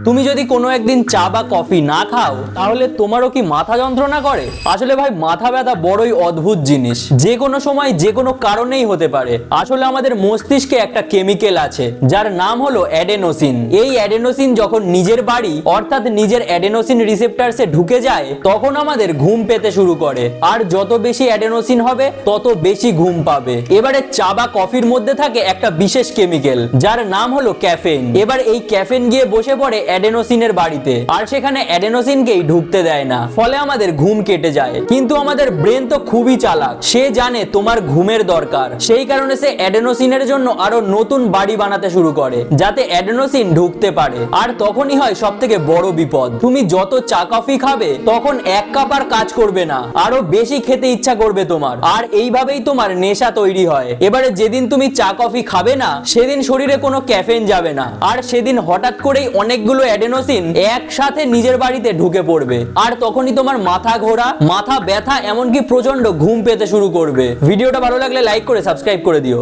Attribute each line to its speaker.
Speaker 1: তুমি যদি কোনো একদিন চা বা কফি না খাও তাহলে তোমারও কি মাথা যন্ত্রণা করে? আসলে ভাই মাথা ব্যথা বড়ই অদ্ভুত জিনিস, যে কোনো সময় যে কোনো কারণেই হতে পারে। আসলে আমাদের মস্তিষ্কে একটা কেমিক্যাল আছে যার নাম হলো অ্যাডেনোসিন। এই অ্যাডেনোসিন যখন নিজের বাড়ি অর্থাৎ নিজের অ্যাডেনোসিন রিসেপ্টরসে ঢুকে যায় তখন আমাদের ঘুম পেতে শুরু করে, আর যত বেশি অ্যাডেনোসিন হবে তত বেশি ঘুম পাবে। এবারে চা বা কফির মধ্যে থাকে একটা বিশেষ কেমিক্যাল যার নাম হলো ক্যাফেইন। এবার এই ক্যাফেইন গিয়ে বসে পড়ে অ্যাডেনোসিনের বাড়িতে, আর সেখানে অ্যাডেনোসিনকেই ঢুকতে দেয় না, ফলে আমাদের ঘুম কেটে যায়। কিন্তু আমাদের ব্রেন তো খুবই চালাক, সে জানে তোমার ঘুমের দরকার, সেই কারণে সে অ্যাডেনোসিনের জন্য আরো নতুন বাড়ি বানাতে শুরু করে যাতে অ্যাডেনোসিন ঢুকতে পারে। আর তখনই হয় সব থেকে বড় বিপদ। তুমি যত চা কফি খাবে তখন এক কাপ আর কাজ করবে না, আরো বেশি খেতে ইচ্ছা করবে তোমার, আর এইভাবেই তোমার নেশা তৈরি হয়। এবারে যেদিন তুমি চা কফি খাবে না সেদিন শরীরে কোনো ক্যাফেইন যাবে না, আর সেদিন হঠাৎ করেই অনেকগুলো অ্যাডেনোসিন একসাথে নিজের বাড়িতে ঢুকে পড়বে, আর তখনই তোমার মাথা ঘোরা, মাথা ব্যথা, এমনকি প্রচন্ড ঘুম পেতে শুরু করবে। ভিডিওটা ভালো লাগলে লাইক করে সাবস্ক্রাইব করে দিও।